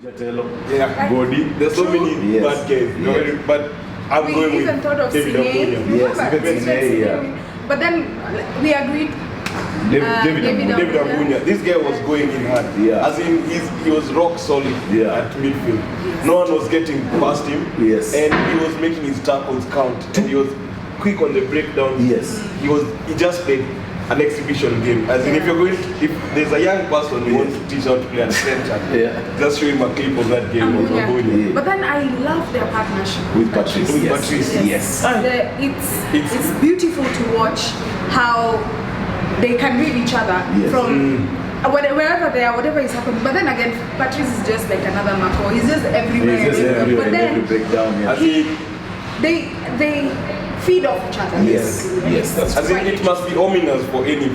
Yeah, Body. There's so many bad guys. But I'm going with even thought of David Ambunya. Yes, but then we agreed. David Ambunya. This guy was going in hard. Yeah. As in, he was rock solid at midfield. Yes. No one was getting past him. Yes. And he was making his tackles count. And he was quick on the breakdown. Yes. He just played an exhibition game. As in, if there's a young person who wants to teach how to play at center, just show him a clip of that game of Ambunya. But then I love their partnership with Patrice. Yes. It's beautiful to watch how they can read each other from wherever they are, whatever is happening. But then again, Patrice is just like another Marco. He's just everywhere. But then they feed off each other. Yes, that's true. I think it must be ominous for any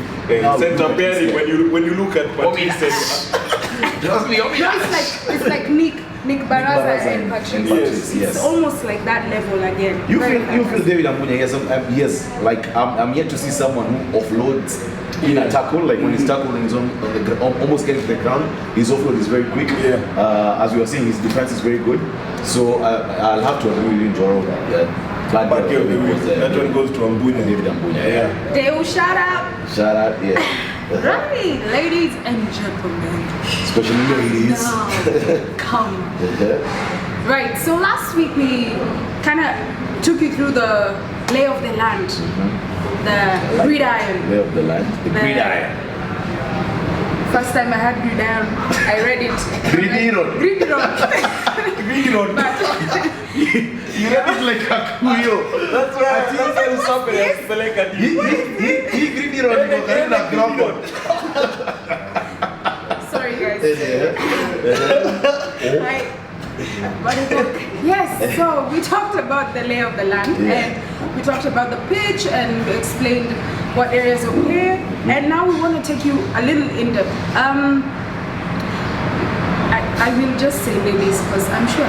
center pairing when you look at Patrice. It must be ominous. It's like Nick Baraza and Patrice. It's almost like that level again. You feel David Ambunya? Yes. Like I'm yet to see someone who offloads in a tackle. Like when he's tackled and he's on the almost getting to the ground, his offload is very quick. As we were saying, his defense is very good. So I'll have to agree with you, Joro. That one goes to Ambunya. David Ambunya. Deo, shout out. Shout out. Right, ladies and gentlemen. Especially ladies. Now, come. Right, so last week we kind of took you through the lay of the land, the gridiron. Lay of the land, the gridiron. First time I had gridiron, I read it. Gridiron. Gridiron. You read it like a kuyo. That's why I think I was something else. Like a Sorry guys. Yes, so we talked about the lay of the land and we talked about the pitch and we explained what areas of play, and now we want to take you a little in depth. I will just say ladies because I'm sure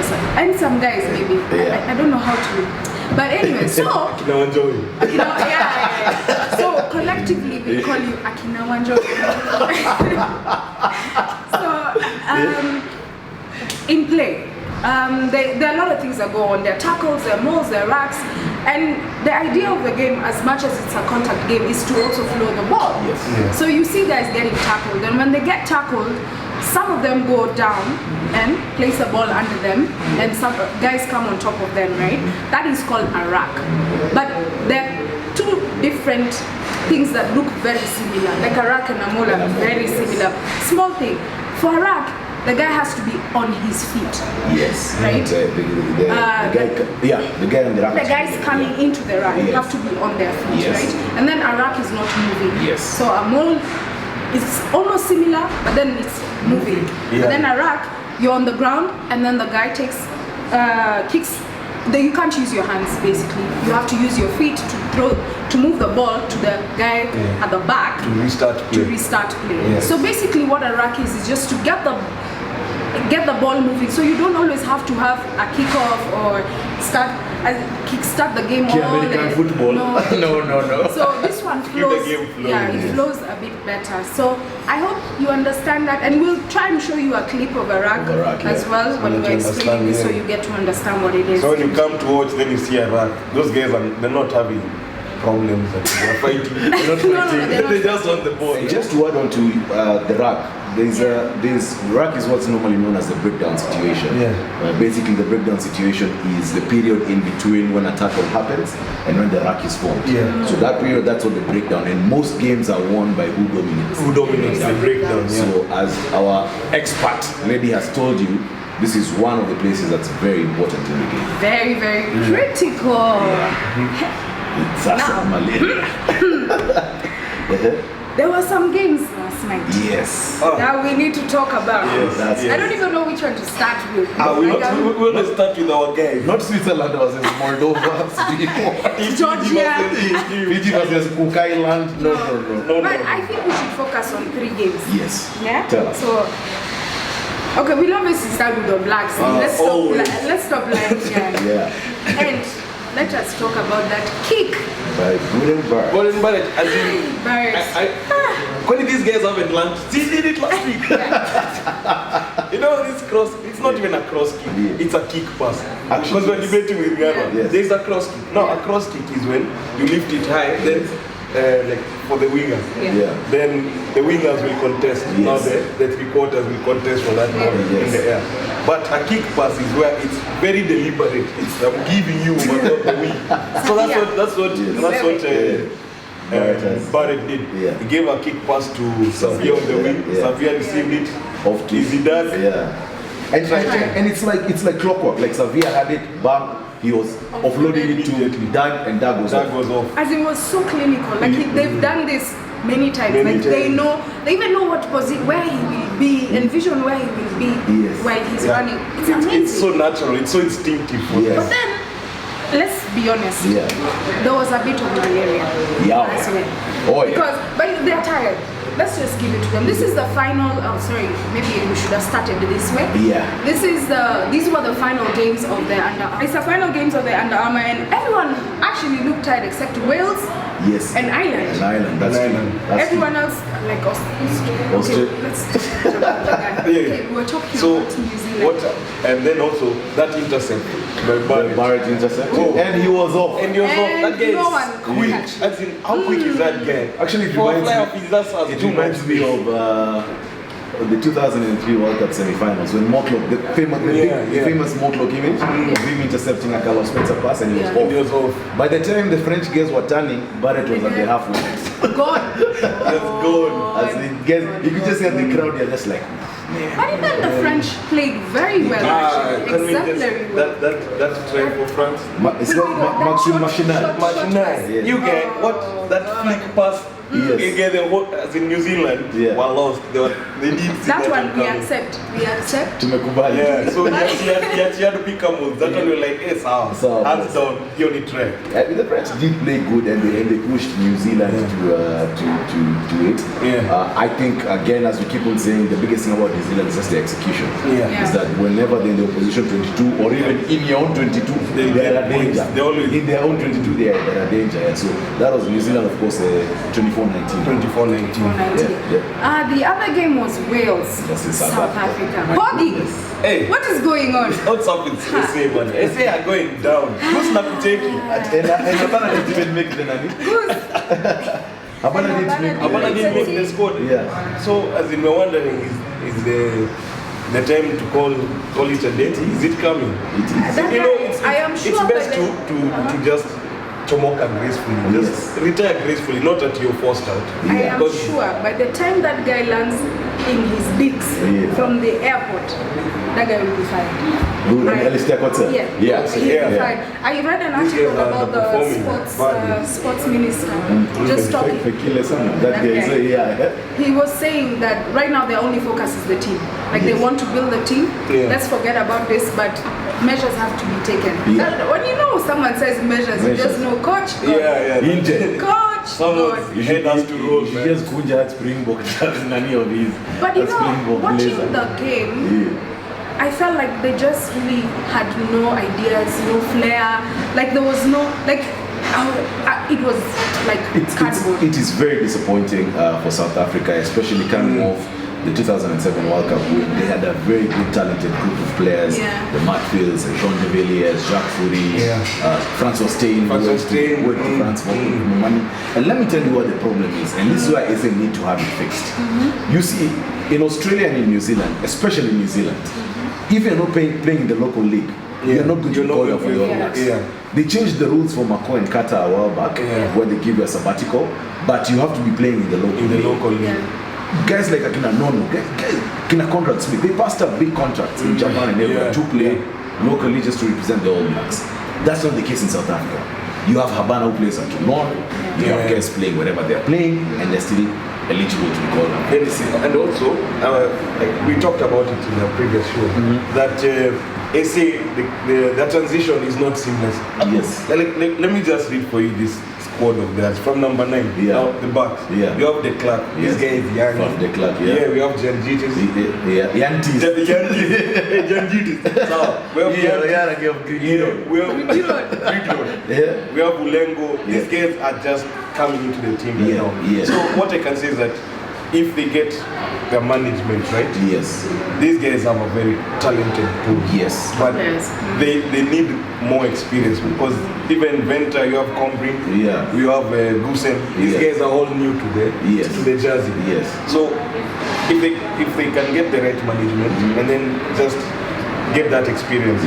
some guys maybe. I don't know how to. But anyway, so so collectively we call you Akinawanjo. So in play, there are a lot of things that go on. There are tackles, there are mauls, there are racks, and the idea of the game, as much as it's a contact game, is to also flow the ball. So you see guys getting tackled, and when they get tackled, some of them go down and place the ball under them, and some guys come on top of them, right? That is called a rack. But there are two different things that look very similar, like a rack and a maul are very similar. Small thing. For a rack, the guy has to be on his feet. Yes. Right? The guy on the rack. The guys coming into the rack have to be on their feet, right? And then a rack is not moving. Yes. So a maul is almost similar, but then it's moving. But then a rack, you're on the ground, and then the guy takes kicks. You can't use your hands basically. You have to use your feet to move the ball to the guy at the back to restart play. So basically, what a rack is just to get the ball moving. So you don't always have to have a kickoff or kickstart the game American football. No. So this one flows. It flows a bit better. So I hope you understand that, and we'll try and show you a clip of a rack as well when we're explaining this, so you get to understand what it is. So when you come to watch, then you see a rack. Those guys they're not having problems. They're fighting. They're just on the ball. Just to add on to the rack. This rack is what's normally known as the breakdown situation. Basically, the breakdown situation is the period in between when a tackle happens and when the rack is formed. So that period, that's what the breakdown. And most games are won by who dominates. Who dominates the breakdown. So as our expert lady has told you, this is one of the places that's very important in the game. Very, very critical. It's There were some games last night. Yes. That we need to talk about. I don't even know which one to start with. We're going to start with our guys. Not Switzerland versus Moldova. Georgia. Fiji versus Cook Island. No. But I think we should focus on 3 games. Yes. Yeah? Tell us. So, okay, we'll obviously start with the Blacks. Let's stop lying here. And let us talk about that kick. By Barrett. Gordon Barrett, as in, when these guys haven't learned, they did it last week. You know, this cross, it's not even a cross kick, it's a kick pass. Because we're debating with Ghana, there's a cross kick. No, a cross kick is when you lift it high, then like for the wingers. Then the wingers will contest. Now the three quarters will contest for that ball in the air. But a kick pass is where it's very deliberate. It's giving you the wing. So that's what Barrett did. He gave a kick pass to Xavier on the wing. Xavier received it. Easy done. And it's like clockwork. Like Xavier had it, bang, he was offloading it to Doug, and Doug was off. As it was so clinical. Like they've done this many times. They even know what position, where he will be, envision where he will be while he's running. It's amazing. It's so natural. It's so instinctive for them. But then, let's be honest. There was a bit of malaria as well. Because they're tired. Let's just give it to them. This is the final. Oh, sorry. Maybe we should have started this way. These were the final games of the It's the final games of the Under Armour, and everyone actually looked tired except Wales. And Ireland. Everyone else, like Australia. Okay, let's talk about the guy. Okay, we were talking about New Zealand. And then also that intercept by Barrett intercept. And he was off. That guy is quick. As in, how quick is that guy? Actually, it reminds me of the 2003 World Cup semi-finals when Mortlock, the famous Mortlock image of him intercepting a Carlos Spencer pass, and he was off. By the time the French guys were turning, Barrett was at the halfway. Gone. As you could just hear the crowd, they're just like. But even the French played very well, actually. Exemplary well. That try for France. It's called Maxime Machinai. You get what? That flick pass. You get as in New Zealand were lost. They did that one we accept. So he had to pick a move. That one we were like, hey, hands down, he only tried. The French did play good, and they pushed New Zealand to it. I think, again, as we keep on saying, the biggest thing about New Zealand is just the execution. Is that whenever they're in the opposition 22, or even in your own 22, they are a danger. In their own 22, they are a danger. So that was New Zealand, of course, 24-19. The other game was Wales, South Africa. Boggy, what is going on? What's up with SA, man? SA are going down. Who's not taking? And Abana didn't even make the nani. Abana didn't make the squad. So, as in, we're wondering, is the time to call it a date? Is it coming? It is. I am sure it's best to just chomoka gracefully. Just retire gracefully, not at your forced out. I am sure by the time that guy lands in his digs from the airport, that guy will be fired. He'll be fired. I read an article about the sports minister just talking. He was saying that right now their only focus is the team. Like they want to build the team. Let's forget about this, but measures have to be taken. When you know someone says measures, you just know coach. Coach. Someone's head has to roll. You just kunja at Springbok. Nani of his. But you know, watching the game, I felt like they just really had no ideas, no flair. Like there was no it was like cardboard. It is very disappointing for South Africa, especially coming off the 2007 World Cup win. They had a very good, talented group of players. The Matfields, Jean de Villiers, Jacques Fourie, Francois Steyn, went to France for money. And let me tell you what the problem is, and this is why I need to have it fixed. You see, in Australia and in New Zealand, especially New Zealand, if you're not playing in the local league, you're not going to be called up for your Blacks. They changed the rules for Macau and Qatar a while back, where they give you a sabbatical, but you have to be playing in the local league. Guys like Akina Nono, Kina Conrad Smith, they passed up big contracts in Japan and everywhere to play locally just to represent the All Blacks. That's not the case in South Africa. You have Habana who plays at Toulon, you have guys playing wherever they're playing, and they're still eligible to be called up. And also, we talked about it in a previous show, that SA, the transition is not seamless. Yes. Let me just read for you this squad of theirs from number 9, the backs. Yeah. We have the Clark. This guy is young. From the Clark, Yeah, we have Janjitis. Yantis. Janjitis. So, we have we have we have Ulengo. These guys are just coming into the team right now. So what I can say is that if they get their management right, these guys have a very talented pool. But they need more experience because even Venter, you have Combring, you have Gusen. These guys are all new to the jersey. So if they can get the right management and then just get that experience,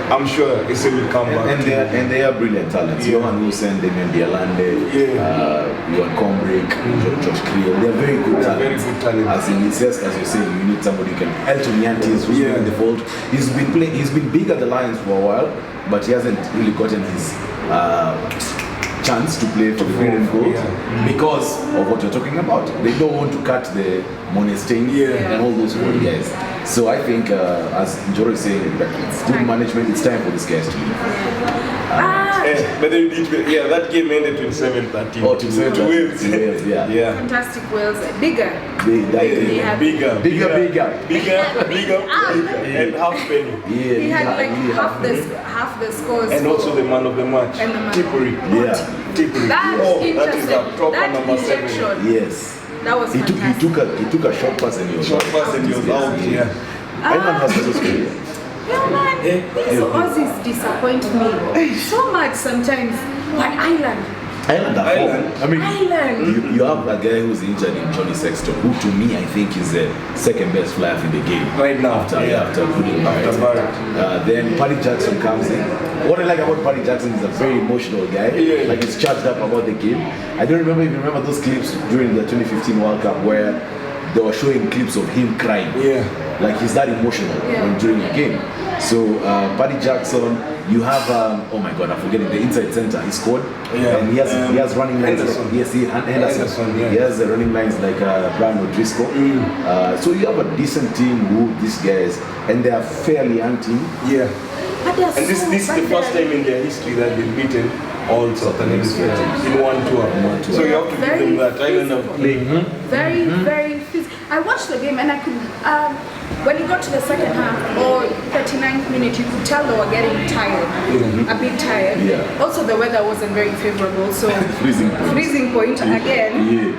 I'm sure it will come back. And they are brilliant talents. Johan Wilson, Damian Dialande, Johan Combrick, Josh Creel. They are very good talents. Very good talent. As in, it's just as you're saying, you need somebody who can. Elton Yantis, who's been in the fold. He's been big at the Lions for a while, but he hasn't really gotten his chance to play for the green and gold because of what you're talking about. They don't want to cut the Monestein and all those old guys. So I think, as Njoro is saying, it's good management. It's time for these guys to leave. But they did, that game ended 27-13. Oh, 27-13. Fantastic Wales. Bigger. Bigger. And half penny. He had like half the scores. And also the man of the match. Tippery. Tippery. That is a proper number 7. Yes. That was fantastic. He took a short pass and he was out. Ireland has also scored. Yeah, man. These Aussies disappoint me so much sometimes. But Ireland. I mean, you have a guy who's injured in Johnny Sexton, who to me I think is the second best flyer in the game right now. After Barrett. Then Paddy Jackson comes in. What I like about Paddy Jackson is a very emotional guy. Like he's charged up about the game. I don't remember if you remember those clips during the 2015 World Cup where they were showing clips of him crying. Like he's that emotional during a game. So Paddy Jackson, you have oh my God, I'm forgetting the inside center. He scored, and he has running lines. Henderson. Henderson. He has the running lines like Brian O'Driscoll. So you have a decent team who these guys, and they are fairly young team. But and this is the first time in their history that they've beaten all Southern Hemisphere teams in one tour. So you have to give them that. Ireland have played. Very physical. I watched the game and I could, when you got to the second half or 39th minute, you could tell they were getting tired, a bit tired. Also the weather wasn't very favorable, so freezing point again.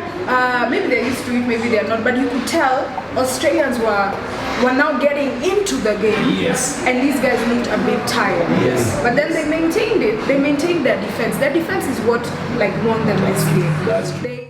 Maybe they're used to it, maybe they're not, but you could tell Australians were now getting into the game. And these guys looked a bit tired. But then they maintained it. They maintained their defense. Their defense is what like won them this game. That's true.